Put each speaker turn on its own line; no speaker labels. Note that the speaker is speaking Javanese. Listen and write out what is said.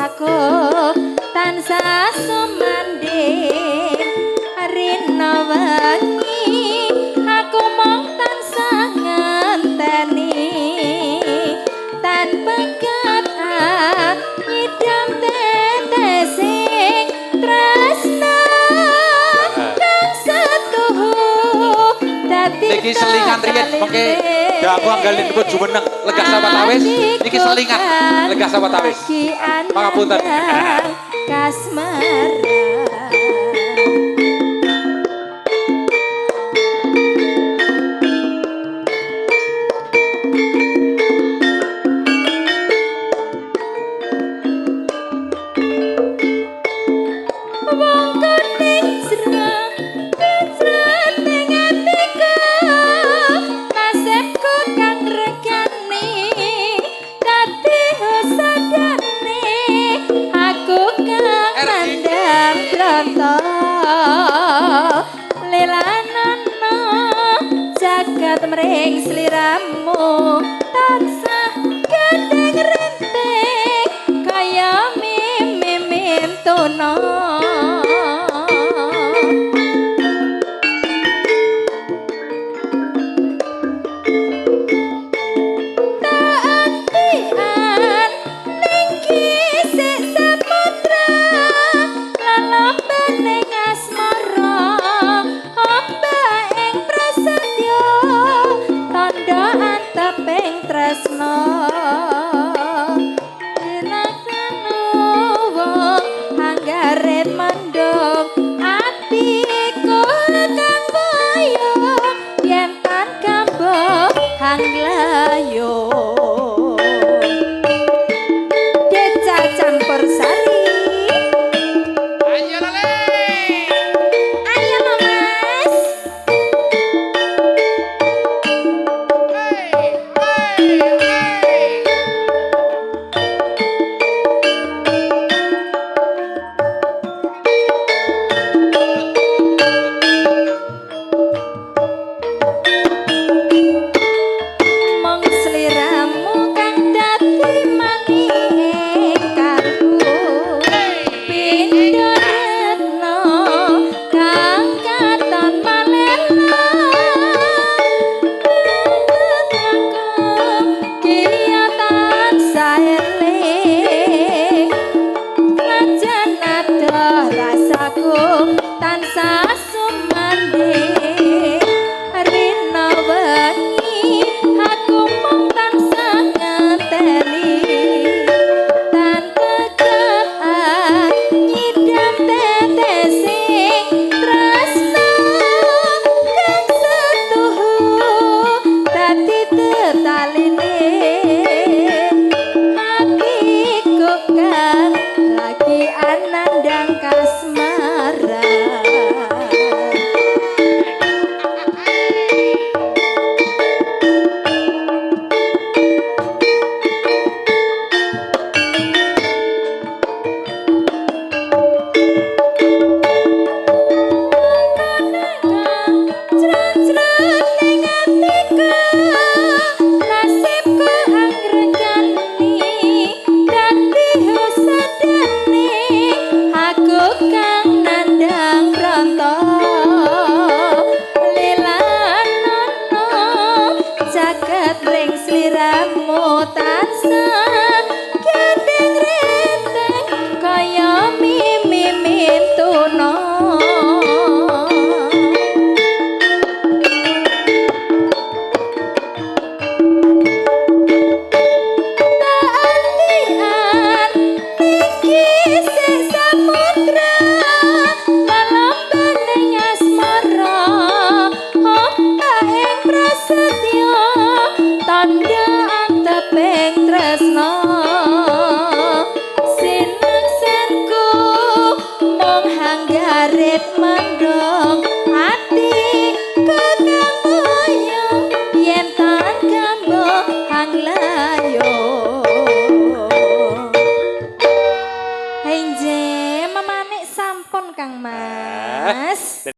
rasaku tansah sumanding rina wengi aku mong tansah ngenteni tanpa kata idam tetesing tresna kang setuhu dadi
niki selingan riyen mengke ganggu anggalin pun jumeneng lega sahabat awis niki selingan lega sahabat awis pangapunten
kasmara mring sliramu tansah gendeng renteng kaya mimim tuna taatian ning kisik saputra lalapan ning asmara hamba ing prasetyo tanda anteping tresna dinaksana wong anggaret mandung atiku kang boyo yen tan kambuh hanglayo deca campur sari tansah sumanding rina wengi aku mung tansah ngenteni tanpa keat idam tetesing tresna kang setuhu dadi tetaline hatiku kang lagi anandang kasmara Setio